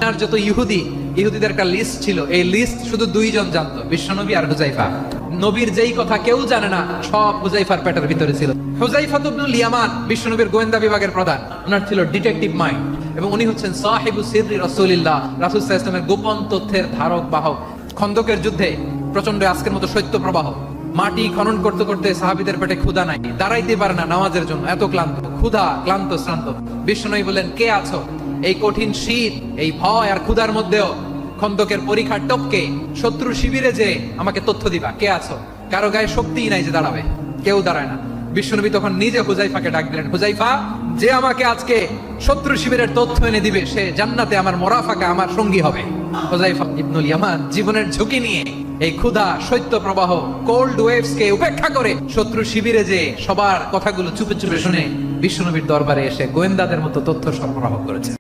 আর যত ইহুদিদের একটা লিস্ট ছিল, এই লিস্ট শুধু দুইজন জানতো, বিশ্বনবী আর হুজাইফা। নবীর যেই কথা কেউ জানে না, সব হুজাইফার পেটের ভিতরে ছিল। হুজাইফা ইবনুল ইয়ামান বিশ্বনবীর গোয়েন্দা বিভাগের প্রধান, ওনার ছিল ডিটেকটিভ মাইন্ড, এবং উনি হচ্ছেন সাহিবু সিররি রাসূলিল্লাহ, রাসূল সাল্লাল্লাহু আলাইহি ওয়াসাল্লামের গোপন তথ্যের ধারক বাহক। খন্দকের যুদ্ধে প্রচন্ড আজকের মতো শৈত্য প্রবাহ, মাটি খনন করতে করতে সাহাবীদের পেটে ক্ষুধা নাই, দাঁড়াইতে পারে না নামাজের জন্য, এত ক্লান্ত, ক্ষুধা, ক্লান্ত, শ্রান্ত। বিশ্বনবী বললেন, কে আছো? এই কঠিন শীত, এই ভয় আর ক্ষুধার মধ্যেও খন্দকের পরীক্ষার টপকে শত্রু শিবিরে যে আমাকে তথ্য দিবা, কে আছো? কারো গায়ে শক্তিই নাই যে দাঁড়াবে, কেউ দাঁড়ায় না। বিশ্বনবী তখন নিজে হুজাইফাকে ডাক দিলেন, হুজাইফা, যে আমাকে আজকে শত্রু শিবিরের তথ্য এনে দিবে, সে জান্নাতে আমার মোরাফাকা, আমার সঙ্গী হবে। হুজাইফা ইবনুল ইয়ামান জীবনের ঝুঁকি নিয়ে এই ক্ষুধা, শৈত্য প্রবাহ, কোল্ড ওয়েভস কে উপেক্ষা করে শত্রু শিবিরে যে সবার কথাগুলো চুপে চুপে শুনে বিশ্বনবীর দরবারে এসে গোয়েন্দাদের মতো তথ্য সরবরাহ করেছে।